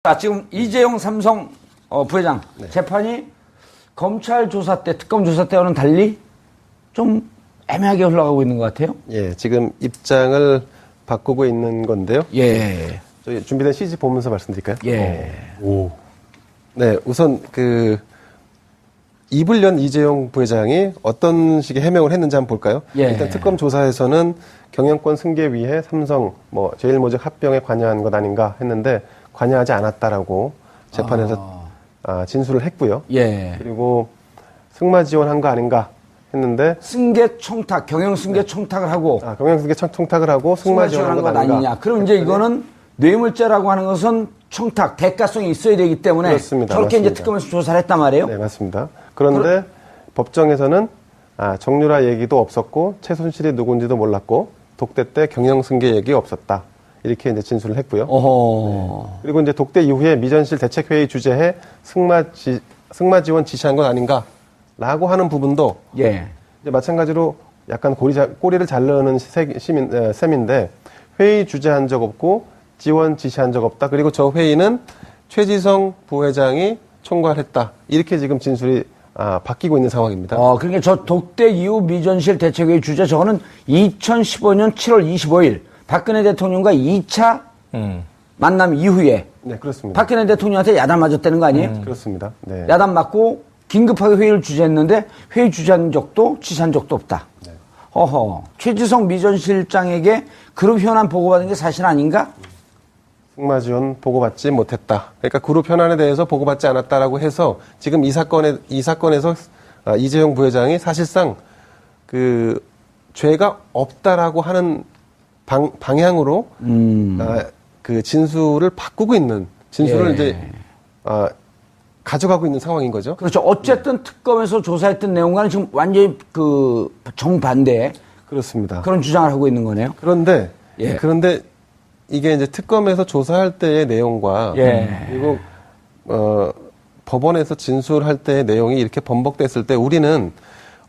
자, 지금 이재용 삼성 부회장 재판이 검찰 조사 때, 특검 조사 때와는 달리 좀 애매하게 흘러가고 있는 것 같아요. 예, 지금 입장을 바꾸고 있는 건데요. 예. 저희 준비된 CG 보면서 말씀드릴까요? 예. 오. 네, 우선 이불련 이재용 부회장이 어떤 식의 해명을 했는지 한번 볼까요? 예. 일단 특검 조사에서는 경영권 승계 위해 삼성, 제일모직 합병에 관여한 것 아닌가 했는데 관여하지 않았다라고 재판에서 진술을 했고요. 예. 그리고 승마 지원한 거 아닌가 했는데 승계 청탁, 경영 승계 청탁을 하고 경영 승계 청탁을 하고 승마 지원한 것 아니냐. 그럼 이제 이거는 뇌물죄라고 하는 것은 청탁, 대가성이 있어야 되기 때문에 그렇습니다. 저렇게 맞습니다. 이제 특검에서 조사를 했단 말이에요. 네, 맞습니다. 그런데 법정에서는 정유라 얘기도 없었고 최순실이 누군지도 몰랐고 독대 때 경영 승계 얘기 없었다. 이렇게 이제 진술을 했고요. 네. 그리고 이제 독대 이후에 미전실 대책회의 주재해 승마 지원 지시한 건 아닌가라고 하는 부분도 예. 이제 마찬가지로 약간 꼬리를 잘 넣는 셈인데 회의 주재한 적 없고 지원 지시한 적 없다. 그리고 저 회의는 최지성 부회장이 총괄했다. 이렇게 지금 진술이 바뀌고 있는 상황입니다. 그러니까 저 독대 이후 미전실 대책회의 주재 저거는 2015년 7월 25일 박근혜 대통령과 2차 만남 이후에 네, 그렇습니다. 박근혜 대통령한테 야단 맞았다는 거 아니에요? 그렇습니다. 네. 야단 맞고 긴급하게 회의를 주재했는데 회의 주재한 적도 지시한 적도 없다. 네. 최지성 미전실장에게 그룹 현안 보고받은 게 사실 아닌가? 승마 지원 보고받지 못했다. 그러니까 그룹 현안에 대해서 보고받지 않았다라고 해서 지금 이 사건에서 이재용 부회장이 사실상 죄가 없다라고 하는 방향으로 진술을 바꾸고 있는 진술을 이제 가져가고 있는 상황인 거죠. 그렇죠. 어쨌든 특검에서 조사했던 내용과는 지금 완전히 정반대. 그렇습니다. 그런 주장을 하고 있는 거네요. 그런데 이게 이제 특검에서 조사할 때의 내용과 그리고 법원에서 진술할 때의 내용이 이렇게 번복됐을 때 우리는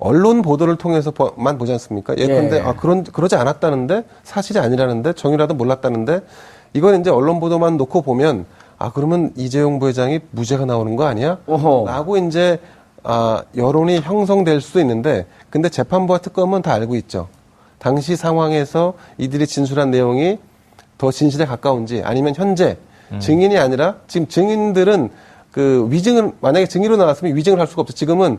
언론 보도를 통해서만 보지 않습니까? 예컨대 그러지 않았다는데 사실이 아니라는데 정유라도 몰랐다는데 이건 이제 언론 보도만 놓고 보면 그러면 이재용 부회장이 무죄가 나오는 거 아니야? 라고 이제 여론이 형성될 수도 있는데 근데 재판부와 특검은 다 알고 있죠. 당시 상황에서 이들이 진술한 내용이 더 진실에 가까운지 아니면 현재 증인이 아니라 지금 증인들은 위증을 만약에 증인으로 나왔으면 위증을 할 수가 없죠. 지금은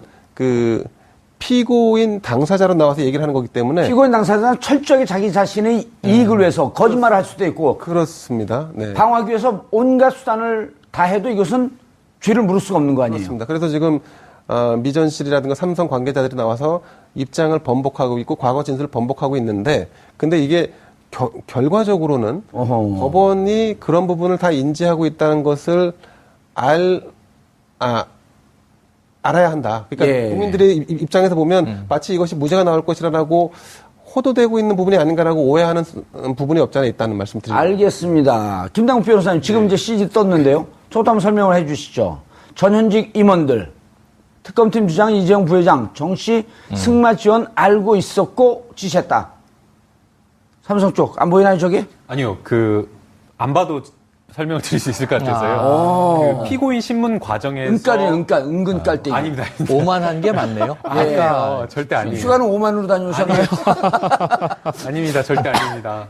피고인 당사자로 나와서 얘기를 하는 거기 때문에 피고인 당사자는 철저하게 자기 자신의 이익을 위해서 거짓말을 할 수도 있고 그렇습니다. 네. 방어하기 위해서 온갖 수단을 다 해도 이것은 죄를 물을 수가 없는 거 아니에요? 그렇습니다. 그래서 지금 미전실이라든가 삼성 관계자들이 나와서 입장을 번복하고 있고 과거 진술을 번복하고 있는데 근데 이게 결과적으로는 법원이 그런 부분을 다 인지하고 있다는 것을 알아야 한다. 그러니까 국민들의 입장에서 보면 마치 이것이 무죄가 나올 것이라고 호도되고 있는 부분이 아닌가라고 오해하는 부분이 없지 않아 있다는 말씀 드립니다. 알겠습니다. 김당국 변호사님 지금 이제 CG 떴는데요. 저것도 한번 설명을 해 주시죠. 전현직 임원들, 특검팀 주장 이재용 부회장, 정씨 승마 지원 알고 있었고 지시했다. 삼성 쪽 안 보이나요 저게? 아니요. 안 봐도 설명을 드릴 수 있을 것 같아서요. 피고인 신문 과정에서 은근 깔때기. 아닙니다. 오만한 게 맞네요. 절대 아니에요. 휴가는 5만으로 다녀오셨나요? 아닙니다. 절대 아닙니다.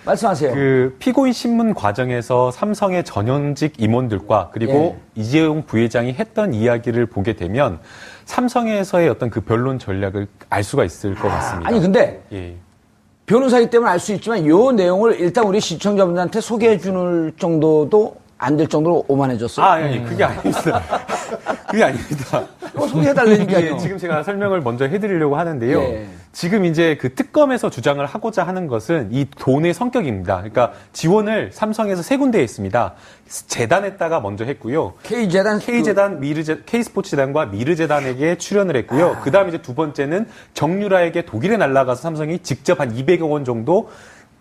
말씀하세요. 피고인 신문 과정에서 삼성의 전현직 임원들과 그리고 이재용 부회장이 했던 이야기를 보게 되면 삼성에서의 어떤 변론 전략을 알 수가 있을 것 같습니다. 아니 근데 변호사이기 때문에 알 수 있지만 이 내용을 일단 우리 시청자분들한테 소개해 줄 정도도 안 될 정도로 오만해졌어요. 아니, 그게 아닙니다. 그게 아닙니다. 소개해달라니까요. 지금 제가 설명을 먼저 해드리려고 하는데요. 지금 이제 특검에서 주장을 하고자 하는 것은 이 돈의 성격입니다. 그러니까 지원을 삼성에서 세 군데에 있습니다. 재단에다가 먼저 했고요. K스포츠재단과 미르재단에게 출연을 했고요. 그 다음에 이제 두 번째는 정유라에게 독일에 날아가서 삼성이 직접 한 200억 원 정도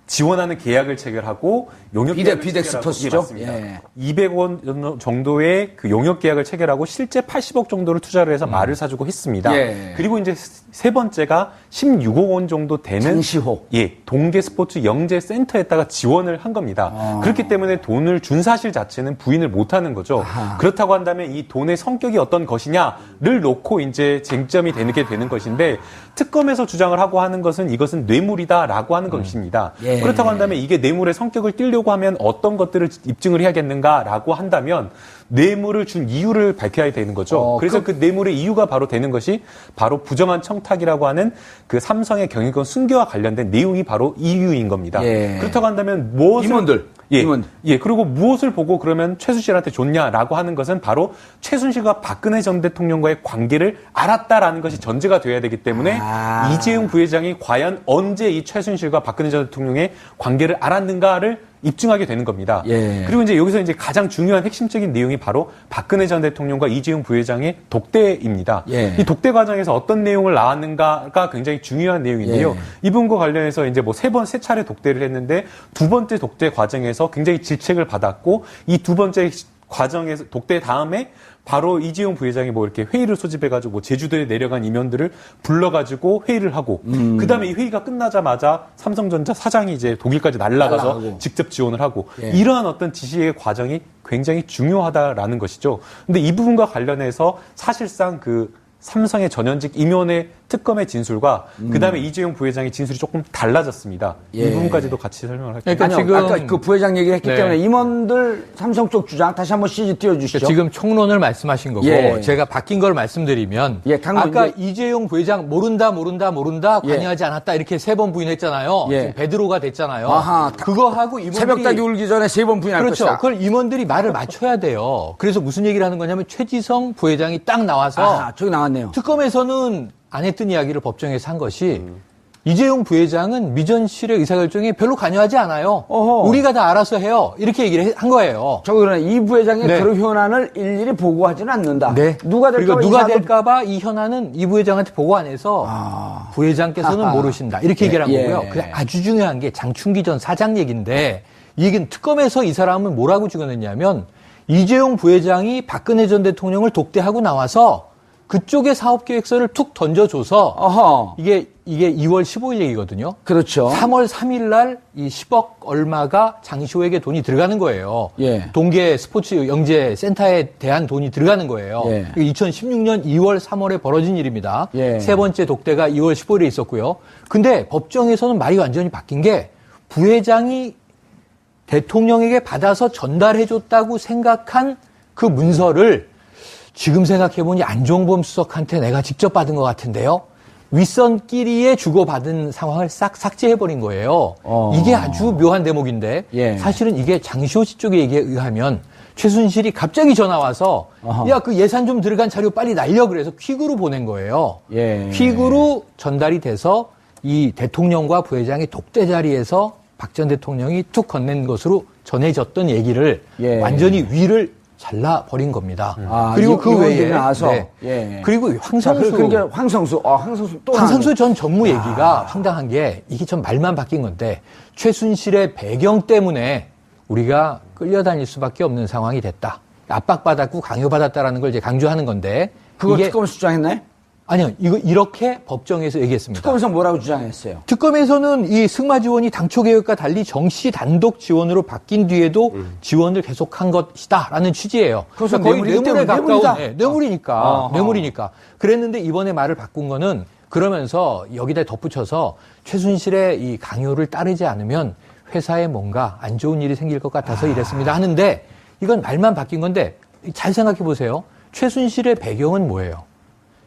지원하는 계약을 체결하고 용역 계약을 비덱스퍼스죠? 맞습니다. 예. 200원 정도의 그 용역 계약을 체결하고 실제 80억 정도를 투자를 해서 말을 사주고 했습니다. 예. 그리고 이제 세 번째가 16억 원 정도 되는 장시호. 예, 동계 스포츠 영재 센터에다가 지원을 한 겁니다. 그렇기 때문에 돈을 준 사실 자체는 부인을 못 하는 거죠. 그렇다고 한다면 이 돈의 성격이 어떤 것이냐를 놓고 이제 쟁점이 되게 되는 것인데 특검에서 주장을 하고 하는 것은 이것은 뇌물이다라고 하는 것입니다. 예. 그렇다고 한다면 이게 뇌물의 성격을 띠려고 하면 어떤 것들을 입증을 해야겠는가라고 한다면 뇌물을 준 이유를 밝혀야 되는 거죠. 그래서 그 뇌물의 이유가 바로 되는 것이 바로 부정한 청탁이라고 하는 그 삼성의 경영권 승계와 관련된 내용이 바로 이유인 겁니다. 예. 그렇다고 한다면 무엇을 임원들. 예, 그리고 무엇을 보고 그러면 최순실한테 줬냐라고 하는 것은 바로 최순실과 박근혜 전 대통령과의 관계를 알았다라는 것이 전제가 돼야 되기 때문에 이재용 부회장이 과연 언제 이 최순실과 박근혜 전 대통령의 관계를 알았는가를 입증하게 되는 겁니다. 예. 그리고 이제 여기서 이제 가장 중요한 핵심적인 내용이 바로 박근혜 전 대통령과 이재용 부회장의 독대입니다. 예. 이 독대 과정에서 어떤 내용을 나왔는가가 굉장히 중요한 내용인데요. 예. 이 부분과 관련해서 이제 뭐 세 차례 독대를 했는데 두 번째 독대 과정에서 굉장히 질책을 받았고 이 두 번째 과정에서 독대 다음에 바로 이재용 부회장이 뭐 이렇게 회의를 소집해가지고 뭐 제주도에 내려간 임원들을 불러가지고 회의를 하고 그 다음에 이 회의가 끝나자마자 삼성전자 사장이 이제 독일까지 날아가서 날아가고. 직접 지원을 하고 예. 이러한 어떤 지시의 과정이 굉장히 중요하다라는 것이죠. 근데 이 부분과 관련해서 사실상 그 삼성의 전현직 임원의 특검의 진술과 그다음에 이재용 부회장의 진술이 조금 달라졌습니다. 예. 이 부분까지도 같이 설명을 할게요. 그러니까 아니요, 지금 아까 그 부회장 얘기를 했기 네. 때문에 임원들 삼성 쪽 주장 다시 한번 CG 띄워주시죠. 지금 총론을 말씀하신 거고 예. 제가 바뀐 걸 말씀드리면 예, 강조 아까 이제- 이재용 부회장 모른다 예. 관여하지 않았다 이렇게 세 번 부인했잖아요. 예. 지금 베드로가 됐잖아요. 아하, 그거하고 임원들이 새벽닭이 울기 전에 세 번 부인할 그렇죠. 것이다. 그걸 임원들이 말을 맞춰야 돼요. 그래서 무슨 얘기를 하는 거냐면 최지성 부회장이 딱 나와서 아하, 저기 나왔네요. 특검에서는 안 했던 이야기를 법정에서 한 것이 이재용 부회장은 미전실의 의사결정에 별로 관여하지 않아요. 어허. 우리가 다 알아서 해요. 이렇게 얘기를 한 거예요. 저기 그러네 이 부회장의 네. 그런 현안을 일일이 보고하지는 않는다. 네. 누가 될까? 그리고 누가 될까봐 이 현안은 이 부회장한테 보고 안 해서 부회장께서는 아하. 모르신다. 이렇게 얘기를 한 예. 거고요. 근데 아주 중요한 게 장충기 전 사장 얘기인데 이 얘기는 특검에서 이 사람은 뭐라고 찍어냈냐면 이재용 부회장이 박근혜 전 대통령을 독대하고 나와서 그쪽에 사업계획서를 툭 던져줘서 어허. 이게 2월 15일 얘기거든요. 그렇죠. 3월 3일 날 이 10억 얼마가 장시호에게 돈이 들어가는 거예요. 예. 동계 스포츠 영재 센터에 대한 돈이 들어가는 거예요. 예. 2016년 2월 3월에 벌어진 일입니다. 예. 세 번째 독대가 2월 15일에 있었고요. 근데 법정에서는 말이 완전히 바뀐 게 부회장이 대통령에게 받아서 전달해줬다고 생각한 그 문서를 지금 생각해보니 안종범 수석한테 내가 직접 받은 것 같은데요. 윗선끼리에 주고받은 상황을 싹 삭제해버린 거예요. 이게 아주 묘한 대목인데 예. 사실은 이게 장시호 씨 쪽의 얘기에 의하면 최순실이 갑자기 전화 와서 야, 그 예산 좀 들어간 자료 빨리 날려 그래서 퀵으로 보낸 거예요. 예. 퀵으로 전달이 돼서 이 대통령과 부회장이 독대 자리에서 박 전 대통령이 툭 건넨 것으로 전해졌던 얘기를 예. 완전히 위를 잘라버린 겁니다. 그리고 그 외에 나와서 네. 예. 그리고 황성수 그러니까 황성수 또 황성수 전 전무 얘기가 황당한 게 이게 좀 말만 바뀐 건데 최순실의 배경 때문에 우리가 끌려다닐 수밖에 없는 상황이 됐다. 압박받았고 강요받았다라는 걸 이제 강조하는 건데 그거 이게 특검에서 주장했나요? 아니요. 이거 이렇게 법정에서 얘기했습니다. 특검에서 뭐라고 주장했어요? 특검에서는 이 승마 지원이 당초 계획과 달리 정시 단독 지원으로 바뀐 뒤에도 지원을 계속한 것이다라는 취지예요. 그래서 거의 뇌물이기 뇌물에 때문에 가까운 뇌물이다. 뇌물이니까 어허. 뇌물이니까 그랬는데 이번에 말을 바꾼 거는 그러면서 여기다 덧붙여서 최순실의 이 강요를 따르지 않으면 회사에 뭔가 안 좋은 일이 생길 것 같아서 이랬습니다 하는데 이건 말만 바뀐 건데 잘 생각해 보세요. 최순실의 배경은 뭐예요?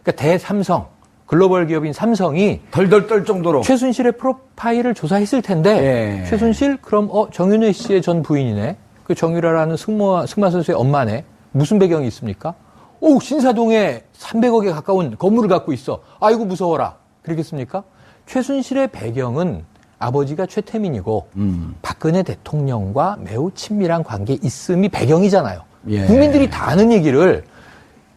그러니까 대삼성 글로벌 기업인 삼성이 덜덜 떨 정도로 최순실의 프로파일을 조사했을 텐데 예. 최순실 그럼 정윤회 씨의 전 부인이네. 그 정유라라는 승마 선수의 엄마네. 무슨 배경이 있습니까? 오 신사동에 300억에 가까운 건물을 갖고 있어. 아이고 무서워라. 그러겠습니까? 최순실의 배경은 아버지가 최태민이고 박근혜 대통령과 매우 친밀한 관계 있음이 배경이잖아요. 예. 국민들이 다 아는 얘기를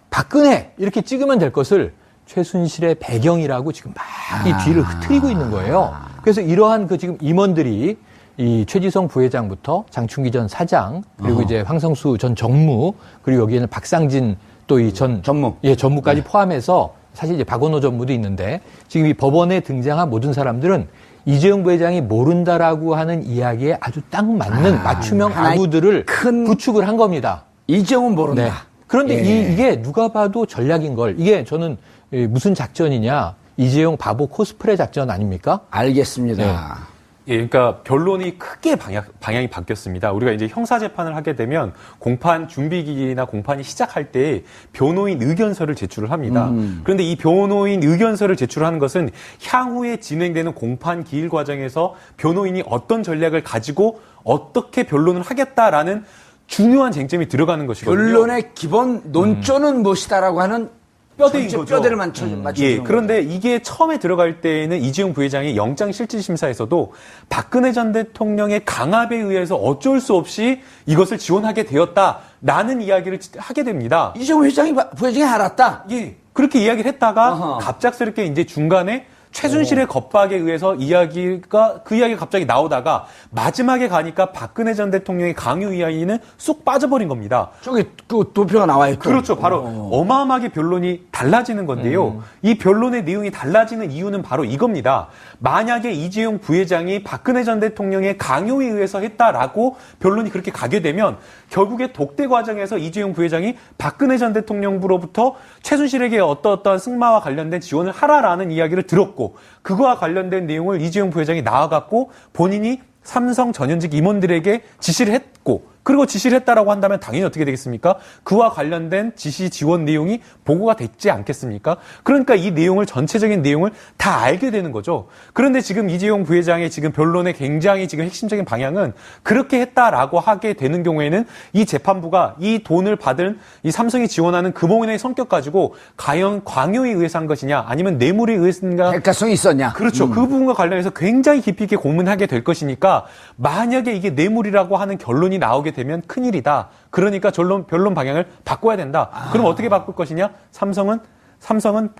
박근혜 이렇게 찍으면 될 것을 최순실의 배경이라고 지금 막 이 뒤를 흐트리고 있는 거예요. 그래서 이러한 그 지금 임원들이 이 최지성 부회장부터 장충기 전 사장 그리고 이제 황성수 전 정무 그리고 여기에는 박상진 또 이 전 전무. 예, 전무까지 포함해서 사실 이제 박원호 전무도 있는데 지금 이 법원에 등장한 모든 사람들은 이재용 부회장이 모른다라고 하는 이야기에 아주 딱 맞는 맞춤형 하나의 아부들을 큰 구축을 한 겁니다. 이재용은 모른다. 네. 그런데 예. 이게 누가 봐도 전략인 걸. 이게 저는 무슨 작전이냐. 이재용 바보 코스프레 작전 아닙니까? 알겠습니다. 네. 예, 그러니까 변론이 크게 방향이 바뀌었습니다. 우리가 이제 형사 재판을 하게 되면 공판 준비 기일이나 공판이 시작할 때 변호인 의견서를 제출을 합니다. 그런데 이 변호인 의견서를 제출하는 것은 향후에 진행되는 공판 기일 과정에서 변호인이 어떤 전략을 가지고 어떻게 변론을 하겠다라는 중요한 쟁점이 들어가는 것이거든요. 변론의 기본 논조는 무엇이다라고 하는 뼈대인 전체 거죠. 뼈대를 맞춰주는 예, 그런데 이게 처음에 들어갈 때에는 이재용 부회장이 영장실질심사에서도 박근혜 전 대통령의 강압에 의해서 어쩔 수 없이 이것을 지원하게 되었다라는 이야기를 하게 됩니다. 이재용 부회장이 알았다. 예, 그렇게 이야기를 했다가 어허. 갑작스럽게 이제 중간에 최순실의 겁박에 의해서 그 이야기가 갑자기 나오다가 마지막에 가니까 박근혜 전 대통령의 강요 이야기는 쑥 빠져버린 겁니다. 저기 그 도표가 나와요. 또. 그렇죠. 바로 어마어마하게 변론이 달라지는 건데요. 이 변론의 내용이 달라지는 이유는 바로 이겁니다. 만약에 이재용 부회장이 박근혜 전 대통령의 강요에 의해서 했다라고 변론이 그렇게 가게 되면 결국에 독대 과정에서 이재용 부회장이 박근혜 전 대통령으로부터 최순실에게 어떠한 승마와 관련된 지원을 하라라는 이야기를 들었고 그거와 관련된 내용을 이재용 부회장이 나와갖고 본인이 삼성 전현직 임원들에게 지시를 했고 그리고 지시를 했다라고 한다면 당연히 어떻게 되겠습니까? 그와 관련된 지시 지원 내용이 보고가 됐지 않겠습니까? 그러니까 이 내용을 전체적인 내용을 다 알게 되는 거죠. 그런데 지금 이재용 부회장의 지금 변론의 굉장히 지금 핵심적인 방향은 그렇게 했다라고 하게 되는 경우에는 이 재판부가 이 돈을 받은 이 삼성이 지원하는 금호인의 성격 가지고 과연 광요에 의해서 한 것이냐 아니면 뇌물에 의해서인가 대가성이 있었냐? 그렇죠. 그 부분과 관련해서 굉장히 깊이 있게 고민하게 될 것이니까 만약에 이게 뇌물이라고 하는 결론이 나오게 되면 큰일이다. 그러니까 변론 방향을 바꿔야 된다. 그럼 어떻게 바꿀 것이냐? 삼성은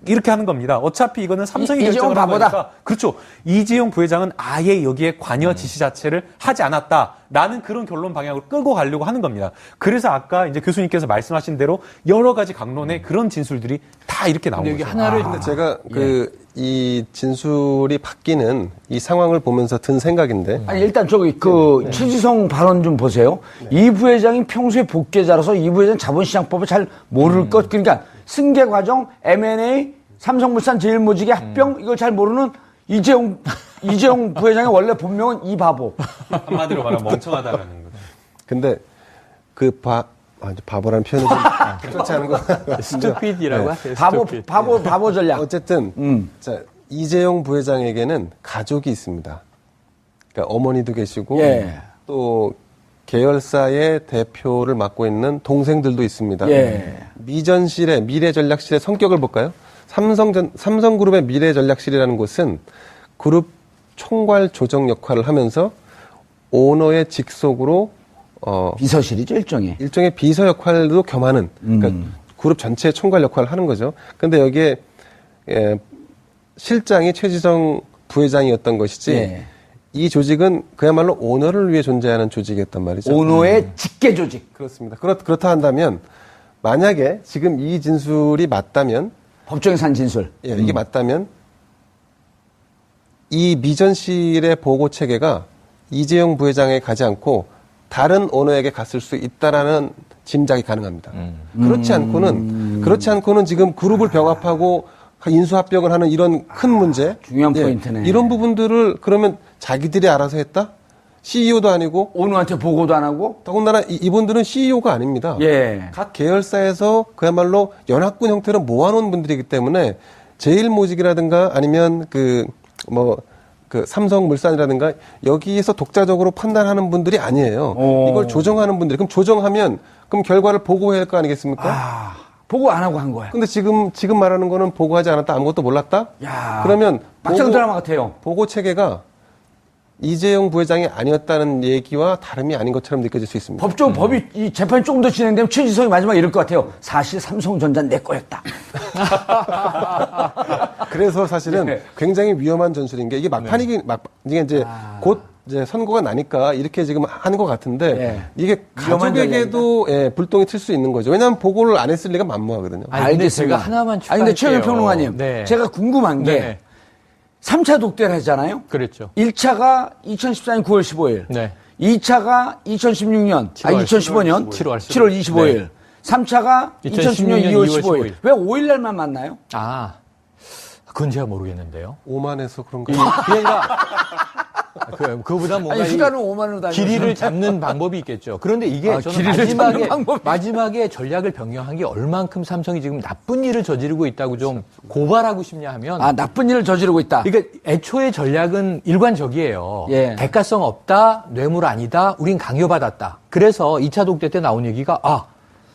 이렇게 하는 겁니다. 어차피 이거는 삼성이 결정을 한 거니까. 그렇죠. 이재용 부회장은 아예 여기에 관여 지시 자체를 하지 않았다라는 그런 결론 방향으로 끌고 가려고 하는 겁니다. 그래서 아까 이제 교수님께서 말씀하신 대로 여러 가지 강론의 그런 진술들이 다 이렇게 나오는 여기 거죠. 하나를 근데 제가 이 진술이 바뀌는 이 상황을 보면서 든 생각인데 아니 일단 저기 최지성 발언 좀 보세요. 이 부회장이 평소에 복계자라서 이 부회장 자본시장법을 잘 모를 것. 그러니까 승계 과정, M&A, 삼성물산 제일모직의 합병 이걸 잘 모르는 이재용 부회장의 원래 본명은 이 바보. 한마디로 말하면 멍청하다라는 거죠. 근데 바보라는 표현은 좀 좋지 않은 거. 스투피드라고 하세요. 바보 전략. 어쨌든 자, 이재용 부회장에게는 가족이 있습니다. 그러니까 어머니도 계시고 예. 또 계열사의 대표를 맡고 있는 동생들도 있습니다. 예. 미래전략실의 성격을 볼까요? 삼성그룹의 미래전략실이라는 곳은 그룹 총괄 조정 역할을 하면서 오너의 직속으로 비서실이죠 일종의 비서 역할도 겸하는 그러니까 그룹 전체의 총괄 역할을 하는 거죠. 근데 여기에 실장이 최지성 부회장이었던 것이지 예. 이 조직은 그야말로 오너를 위해 존재하는 조직이었단 말이죠. 오너의 직계 조직. 그렇습니다. 그렇다 한다면 만약에 지금 이 진술이 맞다면 법정에서 한 진술. 예, 이게 맞다면 이 미전실의 보고 체계가 이재용 부회장에게 가지 않고 다른 오너에게 갔을 수 있다라는 짐작이 가능합니다. 그렇지 않고는 지금 그룹을 병합하고 인수합병을 하는 이런 큰 문제, 중요한 포인트네. 이런 부분들을 그러면 자기들이 알아서 했다? CEO도 아니고 오너한테 보고도 안 하고. 더군다나 이분들은 CEO가 아닙니다. 예. 각 계열사에서 그야말로 연합군 형태로 모아놓은 분들이기 때문에 제일모직이라든가 아니면 삼성물산이라든가 여기에서 독자적으로 판단하는 분들이 아니에요. 이걸 조정하는 분들이. 그럼 조정하면 그럼 결과를 보고해야 할 거 아니겠습니까? 보고 안 하고 한 거야. 근데 지금 말하는 거는 보고하지 않았다, 아무것도 몰랐다? 야. 그러면 막장 드라마 같아요. 보고 체계가 이재용 부회장이 아니었다는 얘기와 다름이 아닌 것처럼 느껴질 수 있습니다. 법이 이 재판이 조금 더 진행되면 최지성이 마지막에 이럴 것 같아요. 사실 삼성전자는 내 거였다. 그래서 사실은 네. 굉장히 위험한 전술인 게 이게 이게 이제 곧 이제 선고가 나니까 이렇게 지금 하는 것 같은데 예. 이게 위험한 가족에게도 불똥이 튈 수 있는 거죠. 왜냐하면 보고를 안 했을 리가 만무하거든요. 아니, 근데 알겠습니다. 제가 하나만 아니, 근데 최영 추가할게요. 평론가님, 네. 제가 궁금한 게 네. 3차 독대를 했잖아요. 그랬죠. 1차가 2014년 9월 15일. 네. 2차가 2016년, 7월 2015년 7월 25일. 네. 3차가 2016년 2월 15일. 15일. 왜 5일 날만 만나요? 아, 그건 제가 모르겠는데요. 오만해서 그런가. 그게 아니라 그거보다 뭔가 아니, 휴가는 5만 원으로 다니면서. 길이를 잡는 방법이 있겠죠. 그런데 이게 저는 길이를 잡는 방법이. 마지막에 전략을 변경한 게 얼만큼 삼성이 지금 나쁜 일을 저지르고 있다고 좀 고발하고 싶냐 하면 아, 나쁜 일을 저지르고 있다. 그러니까 애초에 전략은 일관적이에요. 예. 대가성 없다, 뇌물 아니다, 우린 강요받았다. 그래서 2차 독대 때 나온 얘기가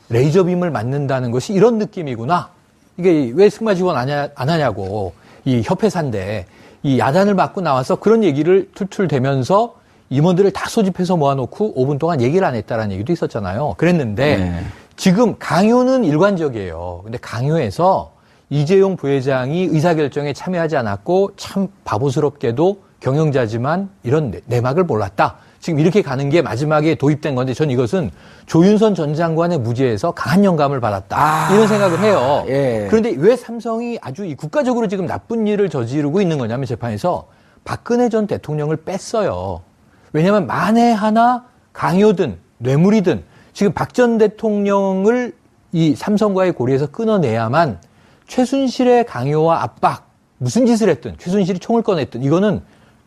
레이저빔을 맞는다는 것이 이런 느낌이구나. 이게 왜 승마 지원 안 하냐고 이 협회사인데 이 야단을 맞고 나와서 그런 얘기를 툴툴대면서 임원들을 다 소집해서 모아놓고 5분 동안 얘기를 안 했다라는 얘기도 있었잖아요. 그랬는데 네. 지금 강요는 일관적이에요. 근데 강요에서 이재용 부회장이 의사결정에 참여하지 않았고 참 바보스럽게도 경영자지만 이런 내막을 몰랐다. 지금 이렇게 가는 게 마지막에 도입된 건데 전 이것은 조윤선 전 장관의 무죄에서 강한 영감을 받았다. 이런 생각을 해요. 예. 그런데 왜 삼성이 아주 이 국가적으로 지금 나쁜 일을 저지르고 있는 거냐면 재판에서 박근혜 전 대통령을 뺐어요. 왜냐하면 만에 하나 강요든 뇌물이든 지금 박 전 대통령을 이 삼성과의 고리에서 끊어내야만 최순실의 강요와 압박, 무슨 짓을 했든 최순실이 총을 꺼냈든 이거는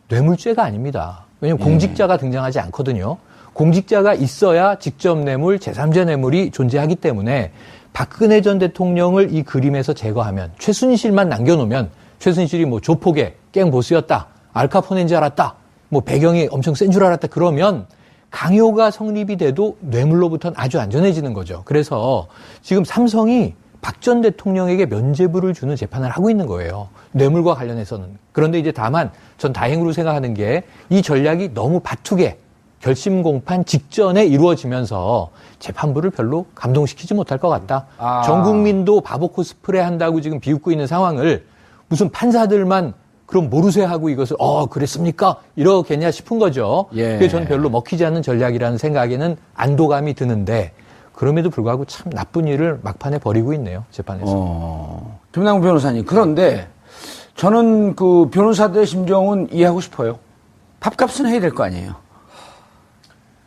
뇌물죄가 아닙니다. 왜냐하면 공직자가 등장하지 않거든요. 공직자가 있어야 직접 뇌물, 제3자 뇌물이 존재하기 때문에 박근혜 전 대통령을 이 그림에서 제거하면 최순실만 남겨놓으면 최순실이 뭐 조폭의 깽보스였다, 알카포네인 줄 알았다, 뭐 배경이 엄청 센 줄 알았다 그러면 강요가 성립이 돼도 뇌물로부터는 아주 안전해지는 거죠. 그래서 지금 삼성이 박 전 대통령에게 면죄부를 주는 재판을 하고 있는 거예요. 뇌물과 관련해서는. 그런데 이제 다만 전 다행으로 생각하는 게 이 전략이 너무 바투게 결심 공판 직전에 이루어지면서 재판부를 별로 감동시키지 못할 것 같다. 전 국민도 바보 코스프레 한다고 지금 비웃고 있는 상황을 무슨 판사들만 그럼 모르쇠 하고 이것을 그랬습니까? 이러겠냐 싶은 거죠. 예. 그게 저는 별로 먹히지 않는 전략이라는 생각에는 안도감이 드는데 그럼에도 불구하고 참 나쁜 일을 막판에 벌이고 있네요. 재판에서. 김남국 변호사님. 그런데 저는 그 변호사들의 심정은 이해하고 싶어요. 밥값은 해야 될 거 아니에요.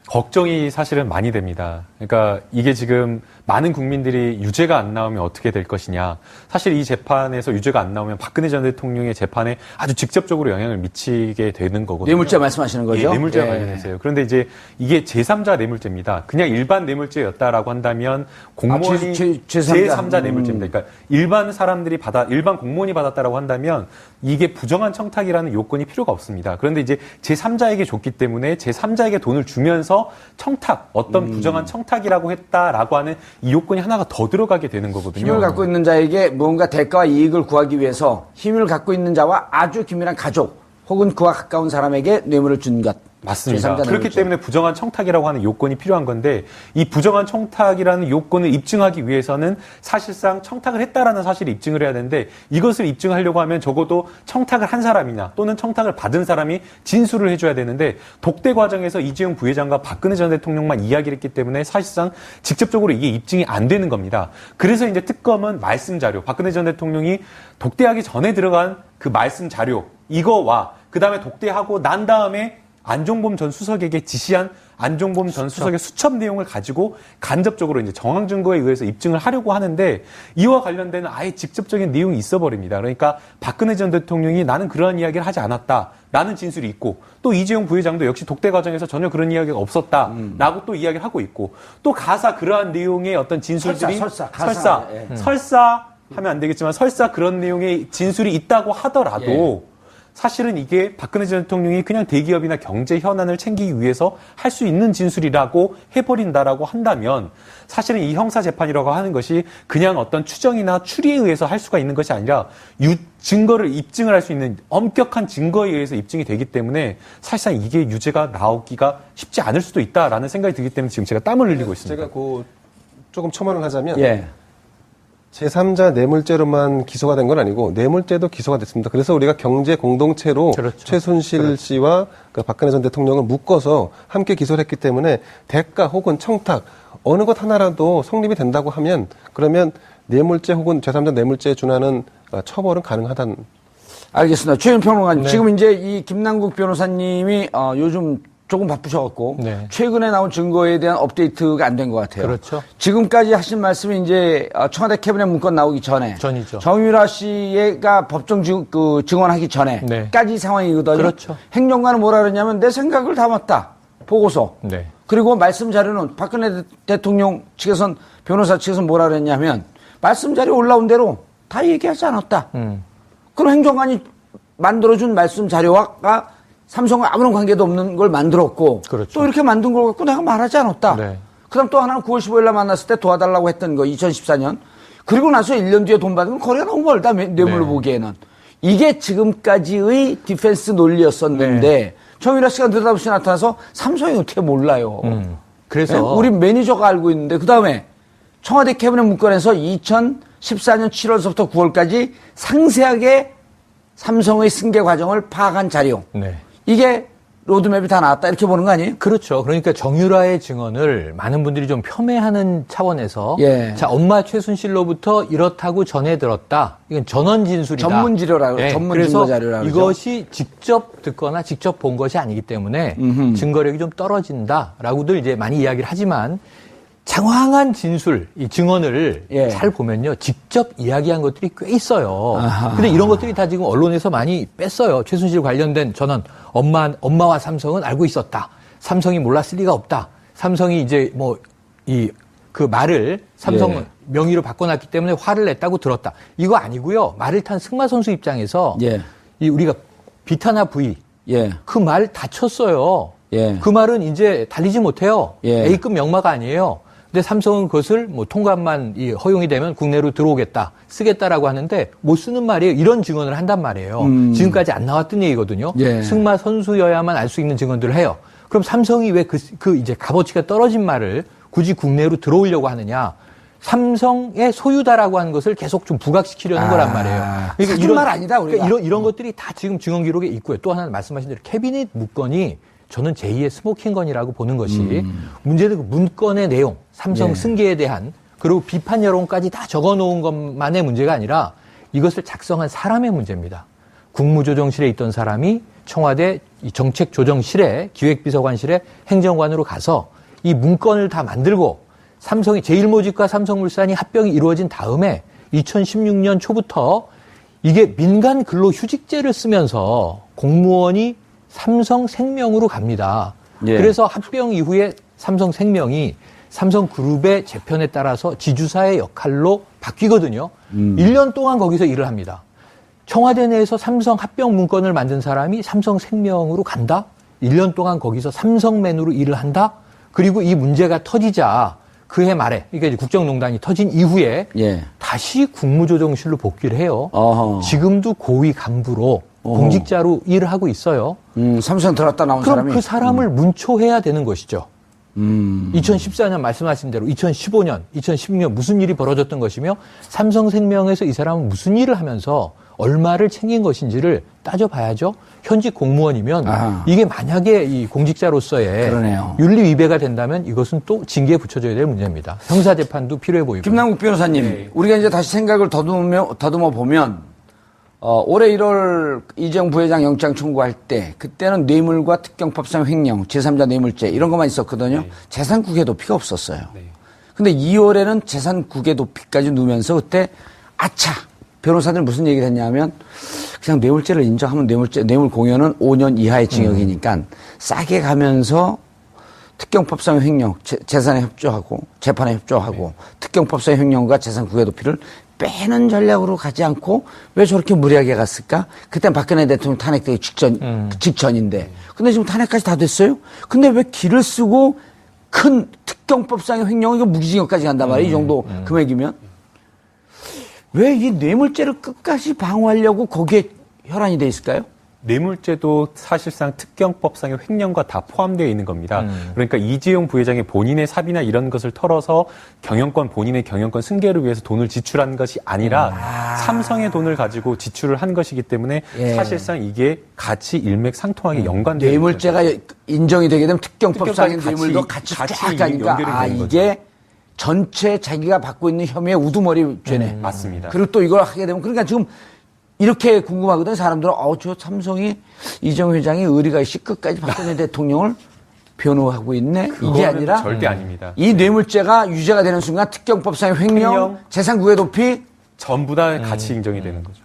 걱정이 사실은 많이 됩니다. 그러니까 이게 지금 많은 국민들이 유죄가 안 나오면 어떻게 될 것이냐. 사실 이 재판에서 유죄가 안 나오면 박근혜 전 대통령의 재판에 아주 직접적으로 영향을 미치게 되는 거거든요. 뇌물죄 말씀하시는 거죠? 예, 뇌물죄와 예. 관련해서요. 그런데 이제 이게 제3자 뇌물죄입니다. 그냥 일반 뇌물죄였다라고 한다면 공무원이 제3자 뇌물죄입니다. 그러니까 일반 사람들이 일반 공무원이 받았다라고 한다면 이게 부정한 청탁이라는 요건이 필요가 없습니다. 그런데 이제 제3자에게 줬기 때문에 제3자에게 돈을 주면서 청탁, 어떤 부정한 청탁이라고 했다라고 하는 이 요건이 하나가 더 들어가게 되는 거거든요. 힘을 갖고 있는 자에게 무언가 대가와 이익을 구하기 위해서 힘을 갖고 있는 자와 아주 긴밀한 가족 혹은 그와 가까운 사람에게 뇌물을 준 것. 맞습니다. 제3자 그렇기 뇌물죄. 때문에 부정한 청탁이라고 하는 요건이 필요한 건데 이 부정한 청탁이라는 요건을 입증하기 위해서는 사실상 청탁을 했다라는 사실을 입증을 해야 되는데 이것을 입증하려고 하면 적어도 청탁을 한 사람이나 또는 청탁을 받은 사람이 진술을 해줘야 되는데 독대 과정에서 이재용 부회장과 박근혜 전 대통령만 이야기를 했기 때문에 사실상 직접적으로 이게 입증이 안 되는 겁니다. 그래서 이제 특검은 말씀 자료, 박근혜 전 대통령이 독대하기 전에 들어간 그 말씀 자료 이거와 그 다음에 독대하고 난 다음에 안종범 전 수석에게 지시한 안종범 전 수석의 수첩 내용을 가지고 간접적으로 이제 정황 증거에 의해서 입증을 하려고 하는데 이와 관련된 아예 직접적인 내용이 있어 버립니다. 그러니까 박근혜 전 대통령이 나는 그러한 이야기를 하지 않았다. 라는 진술이 있고 또 이재용 부회장도 역시 독대 과정에서 전혀 그런 이야기가 없었다라고 또 이야기를 하고 있고 또 가사 그러한 내용의 어떤 진술들이 설사 하면 안 되겠지만 설사 그런 내용의 진술이 있다고 하더라도 사실은 이게 박근혜 전 대통령이 그냥 대기업이나 경제 현안을 챙기기 위해서 할 수 있는 진술이라고 해버린다라고 한다면 사실은 이 형사재판이라고 하는 것이 그냥 어떤 추정이나 추리에 의해서 할 수가 있는 것이 아니라 증거를 입증을 할 수 있는 엄격한 증거에 의해서 입증이 되기 때문에 사실상 이게 유죄가 나오기가 쉽지 않을 수도 있다라는 생각이 들기 때문에 지금 제가 땀을 흘리고 있습니다. 제가 조금 첨언을 하자면 예. 제3자 뇌물죄로만 기소가 된 건 아니고 뇌물죄도 기소가 됐습니다. 그래서 우리가 경제 공동체로 그렇죠. 최순실 씨와 그 박근혜 전 대통령을 묶어서 함께 기소를 했기 때문에 대가 혹은 청탁 어느 것 하나라도 성립이 된다고 하면 그러면 뇌물죄 혹은 제3자 뇌물죄에 준하는 처벌은 가능하다는. 알겠습니다. 최윤 평론가님, 네. 지금 이제 이 김남국 변호사님이 요즘 조금 바쁘셔갖고 네. 최근에 나온 증거에 대한 업데이트가 안 된 것 같아요. 그렇죠. 지금까지 하신 말씀이 이제 청와대 캐비넷 문건 나오기 전에 전이죠. 정유라 씨가 법정 증언하기 전에까지 네. 상황이거든요. 그렇죠. 행정관은 뭐라 그러냐면 내 생각을 담았다. 보고서. 네. 그리고 말씀 자료는 박근혜 대통령 측에선 변호사 측에선 뭐라 그랬냐면 말씀 자료 올라온 대로 다 얘기하지 않았다. 그럼 행정관이 만들어준 말씀 자료와 삼성과 아무런 관계도 없는 걸 만들었고 그렇죠. 또 이렇게 만든 걸 갖고 내가 말하지 않았다. 네. 그다음 또 하나는 9월 15일 날 만났을 때 도와달라고 했던 거 2014년. 그리고 나서 1년 뒤에 돈 받으면 거리가 너무 멀다. 뇌물로 네. 보기에는. 이게 지금까지의 디펜스 논리였었는데 정유라 씨가 느닷없이 나타나서 삼성이 어떻게 몰라요. 그래서 네? 우리 매니저가 알고 있는데 그다음에 청와대 캐비넷 문건에서 2014년 7월서부터 9월까지 상세하게 삼성의 승계 과정을 파악한 자료. 네. 이게 로드맵이 다 나왔다 이렇게 보는 거 아니에요? 그렇죠. 그러니까 정유라의 증언을 많은 분들이 좀 폄훼하는 차원에서 예. 자 엄마 최순실로부터 이렇다고 전해 들었다. 이건 전원 진술이다. 전문 지료라고 전문 그래서 증거 자료라고 그러죠. 이것이 직접 듣거나 직접 본 것이 아니기 때문에 증거력이 좀 떨어진다라고들 이제 많이 이야기를 하지만 장황한 진술, 이 증언을 예. 잘 보면요. 직접 이야기한 것들이 꽤 있어요. 아하. 근데 이런 것들이 다 지금 언론에서 많이 뺐어요. 최순실 관련된 전원, 엄마와 삼성은 알고 있었다. 삼성이 몰랐을 리가 없다. 삼성이 이제 그 말을 삼성 예. 명의로 바꿔놨기 때문에 화를 냈다고 들었다. 이거 아니고요. 말을 탄 승마 선수 입장에서 예. 이 우리가 비타나 V 예. 그 말 다쳤어요. 예. 그 말은 이제 달리지 못해요. 예. A급 명마가 아니에요. 근데 삼성은 그것을 통관만 허용이 되면 국내로 들어오겠다, 쓰겠다라고 하는데 못 쓰는 말이에요. 이런 증언을 한단 말이에요. 지금까지 안 나왔던 얘기거든요. 예. 승마 선수여야만 알 수 있는 증언들을 해요. 그럼 삼성이 왜 이제 값어치가 떨어진 말을 굳이 국내로 들어오려고 하느냐? 삼성의 소유다라고 하는 것을 계속 좀 부각시키려는 거란 말이에요. 사준 말 아니다, 우리가. 그러니까 이런 것들이 다 지금 증언 기록에 있고요. 또 하나는 말씀하신 대로 캐비닛 문건이 저는 제2의 스모킹건이라고 보는 것이 문제는 그 문건의 내용, 삼성 예. 승계에 대한 그리고 비판 여론까지 다 적어놓은 것만의 문제가 아니라 이것을 작성한 사람의 문제입니다. 국무조정실에 있던 사람이 청와대 정책조정실에 기획비서관실에 행정관으로 가서 이 문건을 다 만들고 삼성이 제일모직과 삼성물산이 합병이 이루어진 다음에 2016년 초부터 이게 민간 근로휴직제를 쓰면서 공무원이 삼성생명으로 갑니다. 예. 그래서 합병 이후에 삼성생명이 삼성그룹의 재편에 따라서 지주사의 역할로 바뀌거든요. 1년 동안 거기서 일을 합니다. 청와대 내에서 삼성 합병 문건을 만든 사람이 삼성생명으로 간다? 1년 동안 거기서 삼성맨으로 일을 한다? 그리고 이 문제가 터지자 그해 말에, 그러니까 이제 국정농단이 터진 이후에 예. 다시 국무조정실로 복귀를 해요. 어허. 지금도 고위 간부로 공직자로 일을 하고 있어요. 삼성 들었다 나온 그럼 사람이 그 사람을 문초해야 되는 것이죠. 2014년 말씀하신 대로 2015년, 2016년 무슨 일이 벌어졌던 것이며 삼성생명에서 이 사람은 무슨 일을 하면서 얼마를 챙긴 것인지를 따져봐야죠. 현직 공무원이면 아하. 이게 만약에 이 공직자로서의 그러네요. 윤리 위배가 된다면 이것은 또 징계에 붙여져야 될 문제입니다. 형사재판도 필요해 보이고. 김남국 변호사님, 우리가 이제 다시 생각을 더듬어 보면 올해 1월 이재용 부회장 영장 청구할 때 그때는 뇌물과 특경법상 횡령, 제3자 뇌물죄 이런 것만 있었거든요. 네. 재산 국외 도피가 없었어요. 네. 근데 2월에는 재산 국외 도피까지 누면서 그때 아차 변호사들 무슨 얘기를 했냐면 그냥 뇌물죄를 인정하면 뇌물 공여는 5년 이하의 징역이니까 싸게 가면서 특경법상 횡령, 재산에 협조하고 재판에 협조하고 특경법상 횡령과 재산 국외 도피를 빼는 전략으로 가지 않고 왜 저렇게 무리하게 갔을까? 그땐 박근혜 대통령 탄핵되기 직전인데. 근데 지금 탄핵까지 다 됐어요? 근데 왜 길을 쓰고 큰 특경법상의 횡령, 이거 무기징역까지 간단 말이에요. 이 정도 금액이면. 왜 이 뇌물죄를 끝까지 방어하려고 거기에 혈안이 돼 있을까요? 뇌물죄도 사실상 특경법상의 횡령과 다 포함되어 있는 겁니다. 그러니까 이재용 부회장의 본인의 사비나 이런 것을 털어서 본인의 경영권 승계를 위해서 돈을 지출한 것이 아니라 삼성의 돈을 가지고 지출을 한 것이기 때문에 예. 사실상 이게 같이 일맥상통하게 연관되어 있는 뇌물죄가 인정이 되게 되면 특경법상의 특경까지 뇌물도 같이 쫙 가니까 연결이 되는 이게 전체 자기가 받고 있는 혐의의 우두머리 죄네. 맞습니다. 그리고 또 이걸 하게 되면 그러니까 지금 이렇게 궁금하거든 사람들은 저 삼성이 이재용 회장이 의리가 있이 끝까지 박근혜 대통령을 변호하고 있네. 이게 그거는 아니라 절대 아닙니다. 이 뇌물죄가 유죄가 되는 순간 특경법상의 횡령, 재산국외 도피 전부 다 같이 인정이 되는 거죠.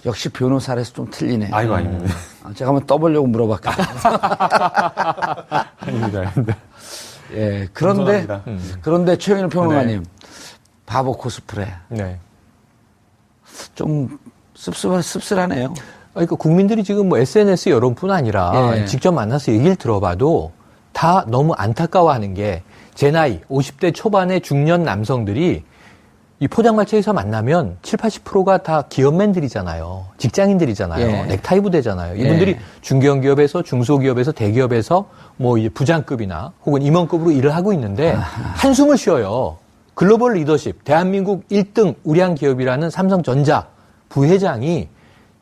역시 변호사라서 좀 틀리네. 아이고, 아닙니다. 제가 한번 떠보려고 물어봤거든요. 아닙니다. 예, 그런데 최영일 평론가님 바보 코스프레 네. 좀 씁쓸하네요. 그러니까 국민들이 지금 뭐 SNS 여론뿐 아니라 예. 직접 만나서 얘기를 들어봐도 다 너무 안타까워하는 게 제 나이 50대 초반의 중년 남성들이 이 포장마차에서 만나면 70~80%가 다 기업맨들이잖아요. 직장인들이잖아요. 예. 넥타이 부대잖아요. 이분들이 예. 중견기업에서 중소기업에서 대기업에서 뭐 이제 부장급이나 혹은 임원급으로 일을 하고 있는데 한숨을 쉬어요. 글로벌 리더십, 대한민국 1등 우량 기업이라는 삼성전자 부회장이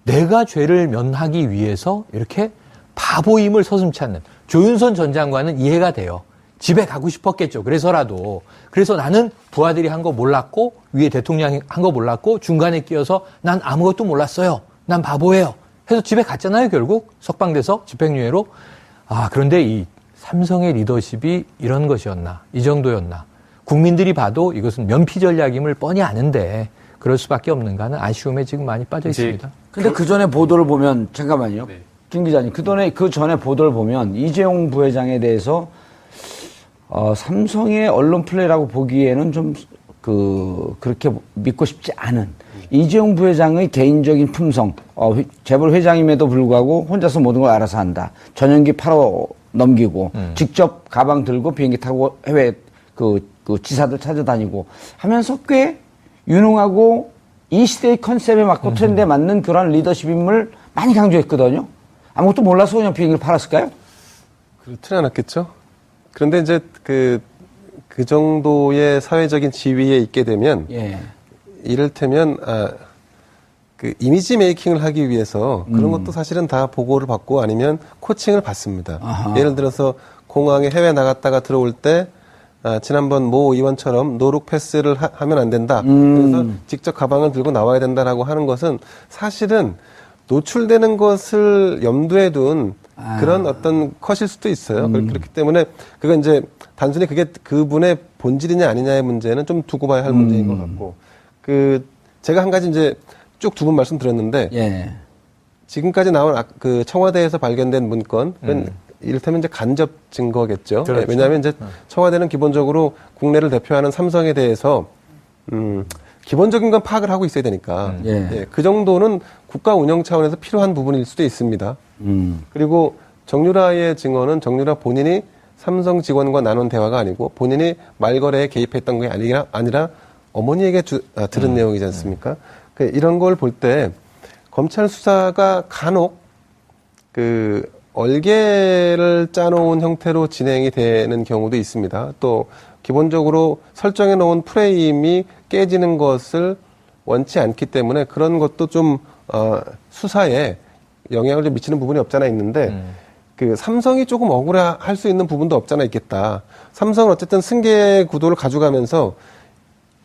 내가 죄를 면하기 위해서 이렇게 바보임을 서슴지 않는 조윤선 전 장관은 이해가 돼요. 집에 가고 싶었겠죠. 그래서라도. 그래서 나는 부하들이 한 거 몰랐고 위에 대통령이 한 거 몰랐고 중간에 끼어서 난 아무것도 몰랐어요. 난 바보예요. 해서 집에 갔잖아요. 결국 석방돼서 집행유예로. 그런데 이 삼성의 리더십이 이런 것이었나. 이 정도였나. 국민들이 봐도 이것은 면피 전략임을 뻔히 아는데 그럴 수밖에 없는가 하는 아쉬움에 지금 많이 빠져 있습니다. 근데 그 전에 보도를 보면 잠깐만요. 네. 김 기자님, 그 전에 보도를 보면 이재용 부회장에 대해서 삼성의 언론 플레이라고 보기에는 좀 그렇게 믿고 싶지 않은 이재용 부회장의 개인적인 품성, 재벌 회장임에도 불구하고 혼자서 모든 걸 알아서 한다. 전용기 팔아 넘기고 직접 가방 들고 비행기 타고 해외 그 지사들 찾아다니고 하면서 꽤 유능하고 이 시대의 컨셉에 맞고 트렌드에 맞는 그런 리더십임을 많이 강조했거든요. 아무것도 몰라서 그냥 비행기를 팔았을까요? 그렇지는 않았겠죠. 그런데 이제 그 정도의 사회적인 지위에 있게 되면 예. 이를테면 그 이미지 메이킹을 하기 위해서 그런 것도 사실은 다 보고를 받고 아니면 코칭을 받습니다. 아하. 예를 들어서 공항에 해외 나갔다가 들어올 때 지난번 모 의원처럼 노룩 패스를 하면 안 된다. 그래서 직접 가방을 들고 나와야 된다라고 하는 것은 사실은 노출되는 것을 염두에 둔 그런 어떤 컷일 수도 있어요. 그렇기 때문에 그건 이제 단순히 그게 그분의 본질이냐 아니냐의 문제는 좀 두고 봐야 할 문제인 것 같고 제가 한 가지 이제 쭉 두 분 말씀드렸는데 예. 지금까지 나온 그 청와대에서 발견된 문건 그건 이를테면 이제 간접 증거겠죠. 그렇죠. 왜냐하면 이제 청와대는 기본적으로 국내를 대표하는 삼성에 대해서 기본적인 건 파악을 하고 있어야 되니까 예. 그 정도는 국가 운영 차원에서 필요한 부분일 수도 있습니다. 그리고 정유라의 증언은 정유라 본인이 삼성 직원과 나눈 대화가 아니고 본인이 말거래에 개입했던 게 아니라 어머니에게 들은 내용이지 않습니까? 이런 걸 볼 때 검찰 수사가 간혹 얼개를 짜놓은 형태로 진행이 되는 경우도 있습니다. 또 기본적으로 설정해 놓은 프레임이 깨지는 것을 원치 않기 때문에 그런 것도 좀 수사에 영향을 좀 미치는 부분이 없잖아 있는데 삼성이 조금 억울할 수 있는 부분도 없잖아 있겠다. 삼성은 어쨌든 승계 구도를 가져가면서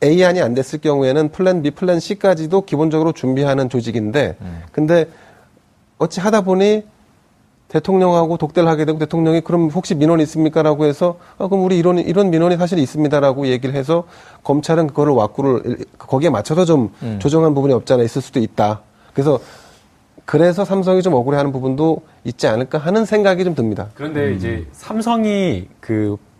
A안이 안 됐을 경우에는 플랜 B, 플랜 C까지도 기본적으로 준비하는 조직인데 근데 어찌 하다 보니 대통령하고 독대를 하게 되고 대통령이 그럼 혹시 민원이 있습니까라고 해서 그럼 우리 이런 민원이 사실 있습니다라고 얘기를 해서 검찰은 그거를 거기에 맞춰서 좀 조정한 부분이 없지 않아 있을 수도 있다. 그래서 삼성이 좀 억울해하는 부분도 있지 않을까 하는 생각이 좀 듭니다. 그런데 이제 삼성이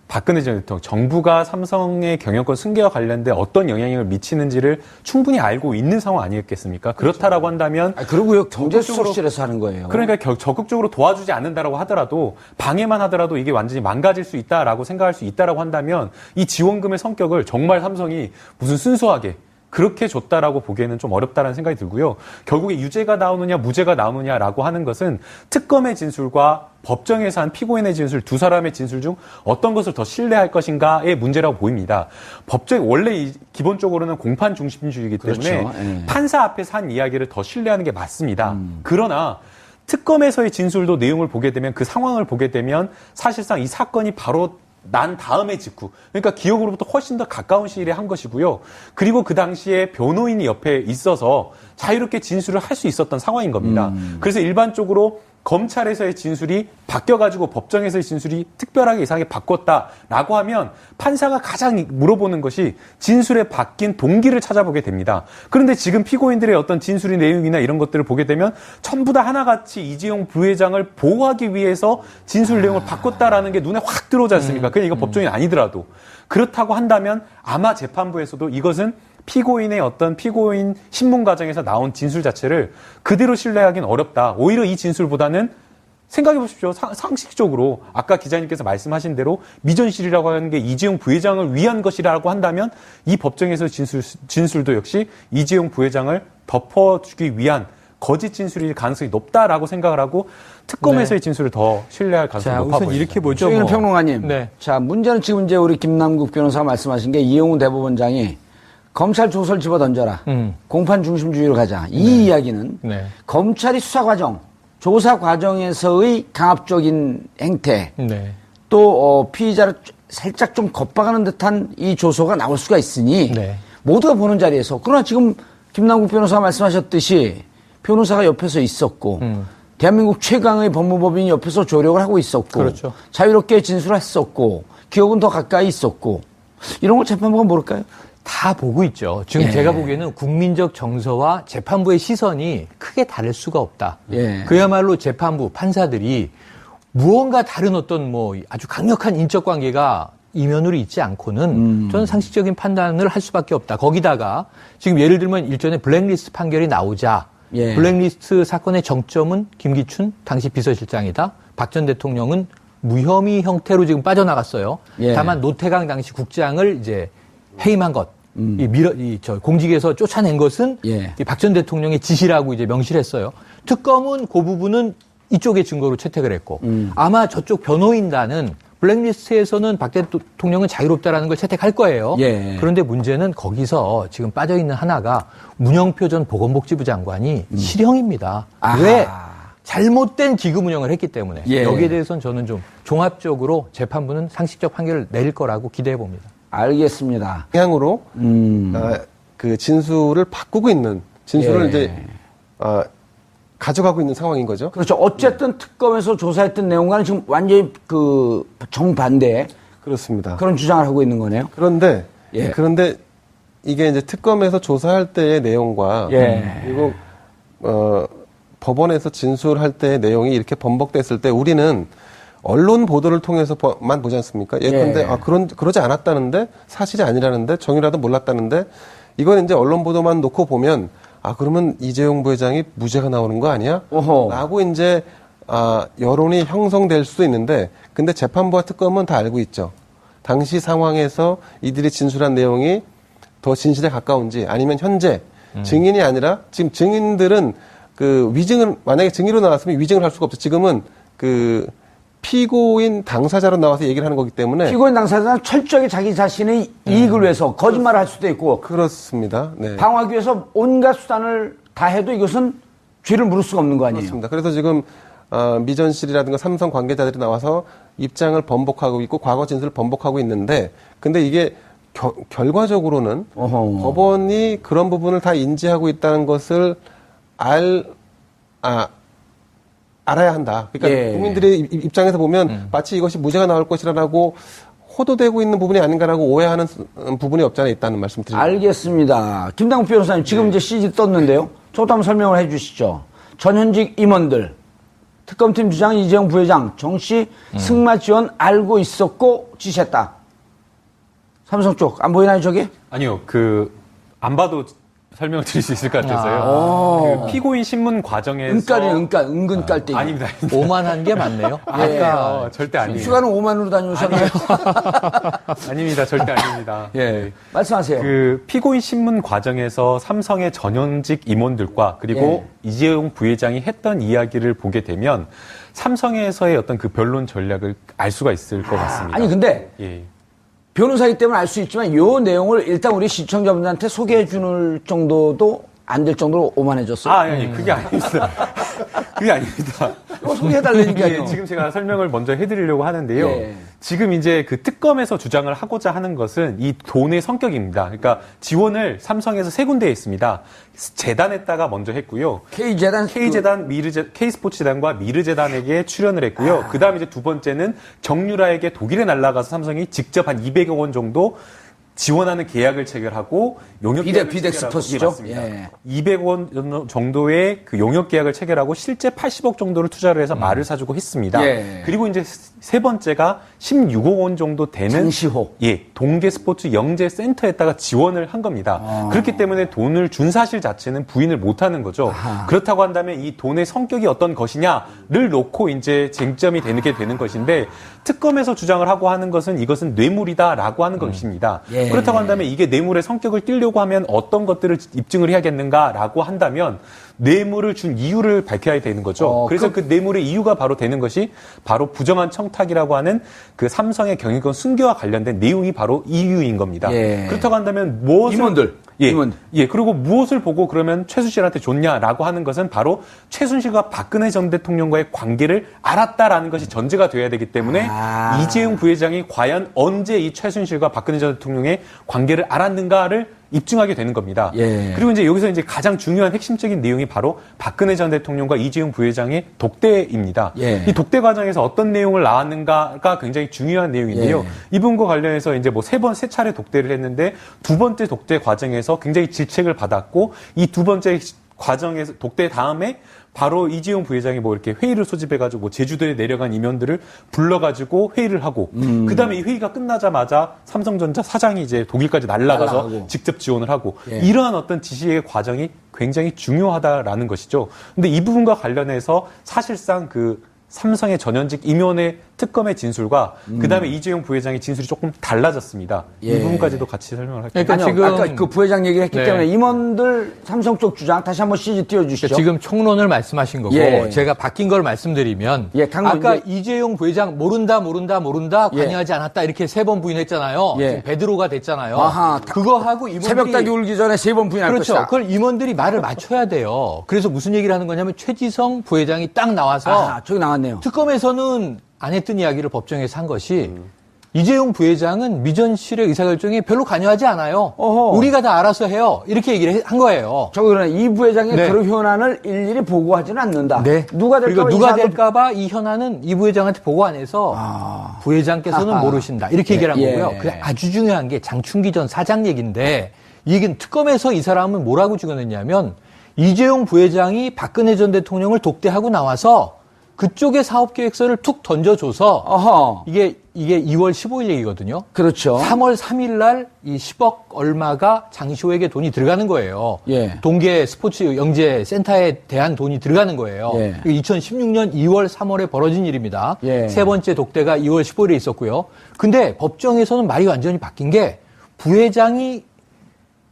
박근혜 전 대통령, 정부가 삼성의 경영권 승계와 관련된 어떤 영향을 미치는지를 충분히 알고 있는 상황 아니었겠습니까? 그렇다라고 한다면. 그리고요, 경제수석실에서 하는 거예요. 그러니까 적극적으로 도와주지 않는다라고 하더라도, 방해만 하더라도 이게 완전히 망가질 수 있다라고 생각할 수 있다라고 한다면, 이 지원금의 성격을 정말 삼성이 무슨 순수하게, 그렇게 줬다라고 보기에는 좀 어렵다는 생각이 들고요. 결국에 유죄가 나오느냐 무죄가 나오느냐라고 하는 것은 특검의 진술과 법정에서 한 피고인의 진술, 두 사람의 진술 중 어떤 것을 더 신뢰할 것인가의 문제라고 보입니다. 법정 원래 기본적으로는 공판 중심주의이기 때문에 그렇죠. 예. 판사 앞에서 한 이야기를 더 신뢰하는 게 맞습니다. 그러나 특검에서의 진술도 내용을 보게 되면 그 상황을 보게 되면 사실상 이 사건이 바로 난 다음의 직후, 그러니까 기억으로부터 훨씬 더 가까운 시일에 한 것이고요. 그리고 그 당시에 변호인이 옆에 있어서 자유롭게 진술을 할 수 있었던 상황인 겁니다. 그래서 일반적으로 검찰에서의 진술이 바뀌어가지고 법정에서의 진술이 특별하게 이상하게 바꿨다라고 하면 판사가 가장 물어보는 것이 진술에 바뀐 동기를 찾아보게 됩니다. 그런데 지금 피고인들의 어떤 진술의 내용이나 이런 것들을 보게 되면 전부 다 하나같이 이재용 부회장을 보호하기 위해서 진술 내용을 바꿨다라는 게 눈에 확 들어오지 않습니까? 그냥 이거 법정이 아니더라도. 그렇다고 한다면 아마 재판부에서도 이것은 피고인의 어떤 피고인 신문 과정에서 나온 진술 자체를 그대로 신뢰하기는 어렵다. 오히려 이 진술보다는 생각해 보십시오. 상식적으로 아까 기자님께서 말씀하신 대로 미전실이라고 하는 게 이재용 부회장을 위한 것이라고 한다면 이 법정에서 진술도 역시 이재용 부회장을 덮어주기 위한 거짓 진술일 가능성이 높다라고 생각을 하고 특검에서의 진술을 더 신뢰할 가능성이 높아 우선 보입니다. 이렇게 보죠. 최경영 평론가님. 네. 자, 문제는 지금 이제 우리 김남국 변호사가 말씀하신 게 이용우 대법원장이 검찰 조서를 집어 던져라. 공판 중심주의로 가자. 이 이야기는 네. 검찰이 수사 과정, 조사 과정에서의 강압적인 행태, 네. 또 피의자를 살짝 좀 겁박하는 듯한 이 조서가 나올 수가 있으니 네. 모두가 보는 자리에서, 그러나 지금 김남국 변호사가 말씀하셨듯이 변호사가 옆에서 있었고 대한민국 최강의 법무법인이 옆에서 조력을 하고 있었고 그렇죠. 자유롭게 진술했었고 기억은 더 가까이 있었고 이런 걸 재판부가 모를까요? 다 보고 있죠. 지금 예. 제가 보기에는 국민적 정서와 재판부의 시선이 크게 다를 수가 없다. 예. 그야말로 재판부, 판사들이 무언가 다른 어떤 뭐 아주 강력한 인적 관계가 이면으로 있지 않고는 저는 상식적인 판단을 할 수밖에 없다. 거기다가 지금 예를 들면 일전에 블랙리스트 판결이 나오자 예. 블랙리스트 사건의 정점은 김기춘 당시 비서실장이다. 박 전 대통령은 무혐의 형태로 지금 빠져나갔어요. 예. 다만 노태강 당시 국장을 이제 해임한 것, 공직에서 쫓아낸 것은 예. 박 전 대통령의 지시라고 이제 명시를 했어요. 특검은 그 부분은 이쪽의 증거로 채택을 했고, 아마 저쪽 변호인단은 블랙리스트에서는 박 대통령은 자유롭다라는 걸 채택할 거예요. 예. 그런데 문제는 거기서 지금 빠져있는 하나가 문영표 전 보건복지부 장관이 실형입니다. 아하. 왜? 잘못된 기금 운영을 했기 때문에. 예. 여기에 대해서는 저는 좀 종합적으로 재판부는 상식적 판결을 내릴 거라고 기대해 봅니다. 알겠습니다. 방향으로 그 진술을 바꾸고 있는 진술을 예. 이제 가져가고 있는 상황인 거죠. 그렇죠. 어쨌든 특검에서 조사했던 내용과는 지금 완전히 그 정반대의 그렇습니다. 그런 주장을 하고 있는 거네요. 그런데 예. 이게 이제 특검에서 조사할 때의 내용과 예. 그리고 법원에서 진술할 때의 내용이 이렇게 번복됐을 때 우리는 언론 보도를 통해서만 보지 않습니까? 예컨대 예. 그러지 않았다는데 사실이 아니라는데 정유라도 몰랐다는데 이건 이제 언론 보도만 놓고 보면 그러면 이재용 부회장이 무죄가 나오는 거 아니야? 어허. 라고 이제 여론이 형성될 수도 있는데 근데 재판부와 특검은 다 알고 있죠. 당시 상황에서 이들이 진술한 내용이 더 진실에 가까운지 아니면 현재 증인이 아니라 지금 증인들은 그 위증을 만약에 증인으로 나왔으면 위증을 할 수가 없죠. 지금은 그 피고인 당사자로 나와서 얘기를 하는 거기 때문에 피고인 당사자는 철저하게 자기 자신의 이익을 위해서 거짓말을 할 수도 있고 그렇습니다. 네. 방어하기 위해서 온갖 수단을 다 해도 이것은 죄를 물을 수가 없는 거 아니에요? 그렇습니다. 그래서 지금 미전실이라든가 삼성 관계자들이 나와서 입장을 번복하고 있고 과거 진술을 번복하고 있는데 근데 이게 결과적으로는 어허. 법원이 그런 부분을 다 인지하고 있다는 것을 알아야 한다. 그러니까 예. 국민들의 입장에서 보면 마치 이것이 무죄가 나올 것이라고 호도되고 있는 부분이 아닌가라고 오해하는 부분이 없지 않아 있다는 말씀 드립니다. 알겠습니다. 김당국 변호사님 지금 이제 CG 떴는데요. 저것도 한번 설명을 해 주시죠. 전현직 임원들, 특검팀 주장 이재용 부회장, 정씨 승마 지원 알고 있었고 지시했다. 삼성 쪽 안 보이나요 저게? 아니요, 안 봐도 설명을 드릴 수 있을 것 같아서요. 그 피고인 신문 과정에서 은근 깔때기. 아닙니다. 오만한 게 맞네요. 아까 절대 아니에요. 휴가는 5만으로 다녀오셨나요? 아닙니다. 절대 아닙니다. 예. 말씀하세요. 그 피고인 신문 과정에서 삼성의 전현직 임원들과 그리고 이재용 부회장이 했던 이야기를 보게 되면 삼성에서의 어떤 그 변론 전략을 알 수가 있을 것 같습니다. 아니 근데 예. 변호사이기 때문에 알 수 있지만 이 내용을 일단 우리 시청자분들한테 소개해 줄 정도도 안 될 정도로 오만해졌어요. 아니, 그게 아닙니다. 그게 아닙니다. 소개해달라니까요. 예, 지금 제가 설명을 먼저 해드리려고 하는데요. 예. 지금 이제 그 특검에서 주장을 하고자 하는 것은 이 돈의 성격입니다. 그러니까 지원을 삼성에서 세 군데에 있습니다. 재단에다가 먼저 했고요. K재단, K스포츠재단과 미르재단에게 출연을 했고요. 그 다음에 이제 두 번째는 정유라에게 독일에 날아가서 삼성이 직접 한 200억 원 정도 지원하는 계약을 체결하고 용역 계약을 비덱스포츠죠. 맞습니다. 예. 200억 원 정도의 그 용역 계약을 체결하고 실제 80억 정도를 투자를 해서 말을 사주고 했습니다. 예. 그리고 이제 세 번째가 16억 원 정도 되는 장시호. 동계 스포츠 영재 센터에다가 지원을 한 겁니다. 그렇기 때문에 돈을 준 사실 자체는 부인을 못 하는 거죠. 그렇다고 한다면 이 돈의 성격이 어떤 것이냐를 놓고 이제 쟁점이 되는 것인데 특검에서 주장을 하고 하는 것은 이것은 뇌물이다라고 하는 것입니다. 예. 그렇다고 한다면 이게 뇌물의 성격을 띠려고 하면 어떤 것들을 입증을 해야겠는가라고 한다면 뇌물을 준 이유를 밝혀야 되는 거죠. 그래서 그 뇌물의 이유가 바로 되는 것이 바로 부정한 청탁이라고 하는 그 삼성의 경영권 승계와 관련된 내용이 바로 이유인 겁니다. 예. 그렇다고 한다면 무엇을 임원들. 그리고 무엇을 보고 그러면 최순실한테 줬냐라고 하는 것은 바로 최순실과 박근혜 전 대통령과의 관계를 알았다라는 것이 전제가 돼야 되기 때문에 이재용 부회장이 과연 언제 이 최순실과 박근혜 전 대통령의 관계를 알았는가를 입증하게 되는 겁니다. 예. 그리고 이제 여기서 이제 가장 중요한 핵심적인 내용이 바로 박근혜 전 대통령과 이재용 부회장의 독대입니다. 예. 이 독대 과정에서 어떤 내용을 나왔는가가 굉장히 중요한 내용인데요. 예. 이 부분과 관련해서 이제 뭐 세 차례 독대를 했는데 두 번째 독대 과정에서 굉장히 질책을 받았고 이 두 번째 과정에서 독대 다음에 바로 이재용 부회장이 뭐 이렇게 회의를 소집해가지고 뭐 제주도에 내려간 임원들을 불러가지고 회의를 하고 그 다음에 이 회의가 끝나자마자 삼성전자 사장이 이제 독일까지 날아가서 직접 지원을 하고 이러한 어떤 지시의 과정이 굉장히 중요하다라는 것이죠. 근데 이 부분과 관련해서 사실상 그 삼성의 전현직 임원의 특검의 진술과 그다음에 이재용 부회장의 진술이 조금 달라졌습니다. 이 부분까지도 같이 설명을 할게요. 그러니까 지금 아까 그 부회장 얘기를 했기 때문에 임원들 삼성 쪽 주장 다시 한번 CG 띄워주시죠. 지금 총론을 말씀하신 거고 제가 바뀐 걸 말씀드리면 아까 이재용 부회장 모른다 관여하지 않았다 이렇게 3번 부인했잖아요. 지금 베드로가 됐잖아요. 그거 하고 임원들이 새벽닭이 울기 전에 3번 부인할 그렇죠. 것이다. 그걸 임원들이 말을 맞춰야 돼요. 그래서 무슨 얘기를 하는 거냐면 최지성 부회장이 딱 나와서 저기 나왔네요. 특검에서는 안 했던 이야기를 법정에서 한 것이 이재용 부회장은 미전실의 의사결정에 별로 관여하지 않아요. 우리가 다 알아서 해요. 이렇게 얘기를 한 거예요. 그러나 이 부회장의 그런 현안을 일일이 보고하지는 않는다. 누가 될까봐 이 현안은 이 부회장한테 보고 안 해서 부회장께서는 모르신다. 이렇게 얘기를 한 거고요. 그래 아주 중요한 게 장충기 전 사장 얘기인데 이 얘기는 특검에서 이 사람은 뭐라고 찍어냈냐면 이재용 부회장이 박근혜 전 대통령을 독대하고 나와서 그쪽에 사업계획서를 툭 던져줘서 이게 2월 15일 얘기거든요. 그렇죠. 3월 3일 날 이 10억 얼마가 장시호에게 돈이 들어가는 거예요. 동계 스포츠 영재 센터에 대한 돈이 들어가는 거예요. 2016년 2월 3월에 벌어진 일입니다. 세 번째 독대가 2월 15일에 있었고요. 근데 법정에서는 말이 완전히 바뀐 게 부회장이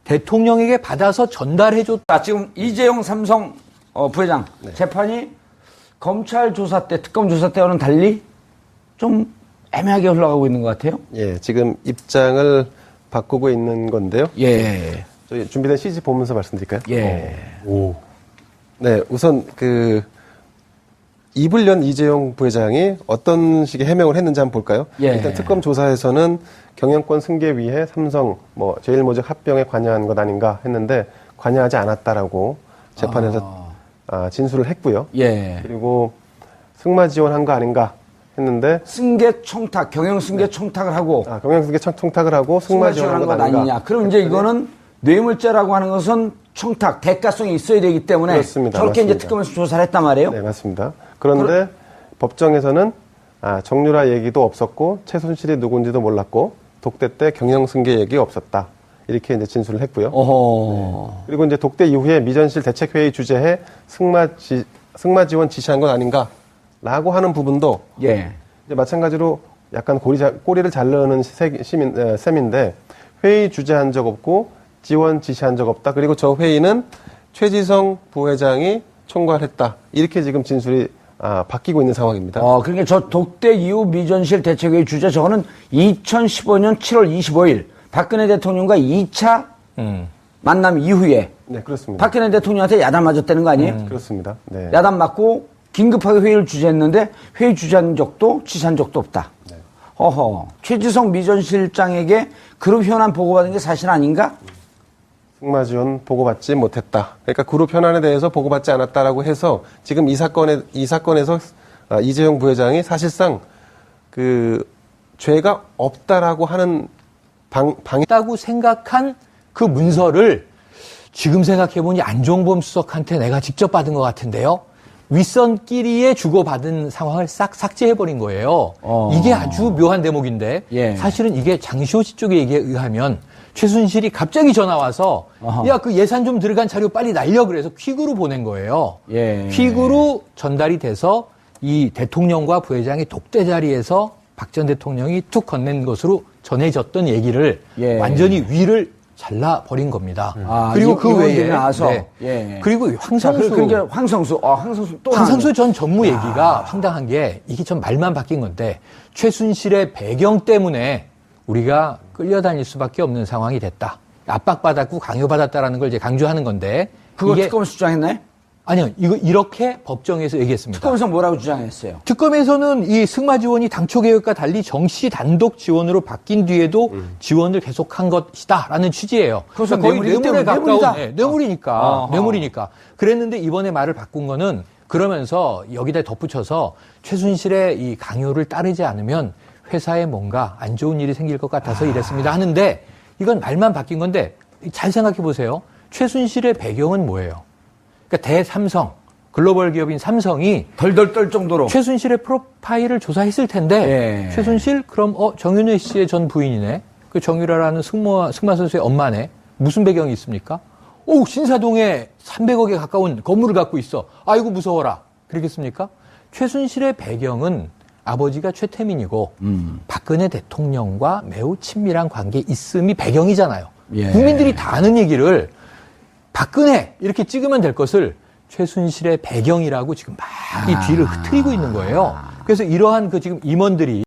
대통령에게 받아서 전달해줬다. 지금 이재용 삼성 부회장 재판이 검찰 조사 때, 특검 조사 때와는 달리 좀 애매하게 흘러가고 있는 것 같아요. 지금 입장을 바꾸고 있는 건데요. 저희 준비된 CG 보면서 말씀드릴까요? 우선 이불련 이재용 부회장이 어떤 식의 해명을 했는지 한번 볼까요? 일단 특검 조사에서는 경영권 승계 위해 삼성, 제일모직 합병에 관여한 것 아닌가 했는데 관여하지 않았다라고 재판에서 진술을 했고요. 그리고 승마 지원한 거 아닌가 했는데 승계 청탁, 경영 승계 청탁을 하고 경영 승계 청탁을 하고 승마 지원한 것 아니냐. 그럼 이제 이거는 뇌물죄라고 하는 것은 청탁, 대가성이 있어야 되기 때문에 그렇습니다. 저렇게 맞습니다. 이제 특검에서 조사를 했단 말이에요. 네, 맞습니다. 그런데 법정에서는 정유라 얘기도 없었고 최순실이 누군지도 몰랐고 독대 때 경영 승계 얘기 없었다. 이렇게 이제 진술을 했고요. 어허. 그리고 이제 독대 이후에 미전실 대책회의 주재해 승마 지원 지시한 건 아닌가라고 하는 부분도 예. 이제 마찬가지로 약간 꼬리를 잘 넣는 셈인데 회의 주재한 적 없고 지원 지시한 적 없다. 그리고 저 회의는 최지성 부회장이 총괄했다. 이렇게 지금 진술이 바뀌고 있는 상황입니다. 그러니까 저 독대 이후 미전실 대책회의 주재 저거는 2015년 7월 25일 박근혜 대통령과 2차 만남 이후에 네, 그렇습니다. 박근혜 대통령한테 야단 맞았다는 거 아니에요? 그렇습니다. 네. 야단 맞고 긴급하게 회의를 주재했는데 회의 주재한 적도 지시한 적도 없다. 네. 어허. 최지성 미전실장에게 그룹 현안 보고받은 게 사실 아닌가? 승마 지원 보고받지 못했다. 그러니까 그룹 현안에 대해서 보고받지 않았다라고 해서 지금 이 사건에서 이재용 부회장이 사실상 그 죄가 없다라고 하는 있다고 생각한 그 문서를 지금 생각해보니 안종범 수석한테 내가 직접 받은 것 같은데요. 윗선끼리에 주고받은 상황을 싹 삭제해버린 거예요. 이게 아주 묘한 대목인데 예. 사실은 이게 장시호 씨 쪽의 얘기에 의하면 최순실이 갑자기 전화 와서 야, 그 예산 좀 들어간 자료 빨리 날려 그래서 퀵으로 보낸 거예요. 예. 퀵으로 전달이 돼서 이 대통령과 부회장이 독대 자리에서 박 전 대통령이 툭 건넨 것으로 전해졌던 얘기를 예. 완전히 위를 잘라버린 겁니다. 그리고 그 외에 나와서 네. 예. 그리고 황성수 그러니까 황성수 전 전무 얘기가 황당한 게 이게 좀 말만 바뀐 건데 최순실의 배경 때문에 우리가 끌려다닐 수밖에 없는 상황이 됐다. 압박받았고 강요받았다라는 걸 이제 강조하는 건데 그거 이게 특검에서 주장했나요? 아니요. 이거 이렇게 법정에서 얘기했습니다. 특검에서 뭐라고 주장했어요? 특검에서는 이 승마 지원이 당초 계획과 달리 정시 단독 지원으로 바뀐 뒤에도 지원을 계속한 것이다라는 취지예요. 그래서 거의 뇌물이기 뇌물에 때문에 가까운 뇌물이다. 뇌물이니까. 뇌물이니까. 그랬는데 이번에 말을 바꾼 거는 그러면서 여기다 덧붙여서 최순실의 이 강요를 따르지 않으면 회사에 뭔가 안 좋은 일이 생길 것 같아서 이랬습니다 하는데 이건 말만 바뀐 건데 잘 생각해 보세요. 최순실의 배경은 뭐예요? 그러니까 대삼성, 글로벌 기업인 삼성이 덜덜 떨 정도로 최순실의 프로파일을 조사했을 텐데 예. 최순실 그럼 정윤회 씨의 전 부인이네. 그 정유라라는 승마 선수의 엄마네. 무슨 배경이 있습니까? 오, 신사동에 300억에 가까운 건물을 갖고 있어. 아이고 무서워라. 그러겠습니까? 최순실의 배경은 아버지가 최태민이고 박근혜 대통령과 매우 친밀한 관계 있음이 배경이잖아요. 예. 국민들이 다 아는 얘기를 박근혜 이렇게 찍으면 될 것을 최순실의 배경이라고 지금 막 이 뒤를 흐트리고 있는 거예요. 그래서 이러한 그 지금 임원들이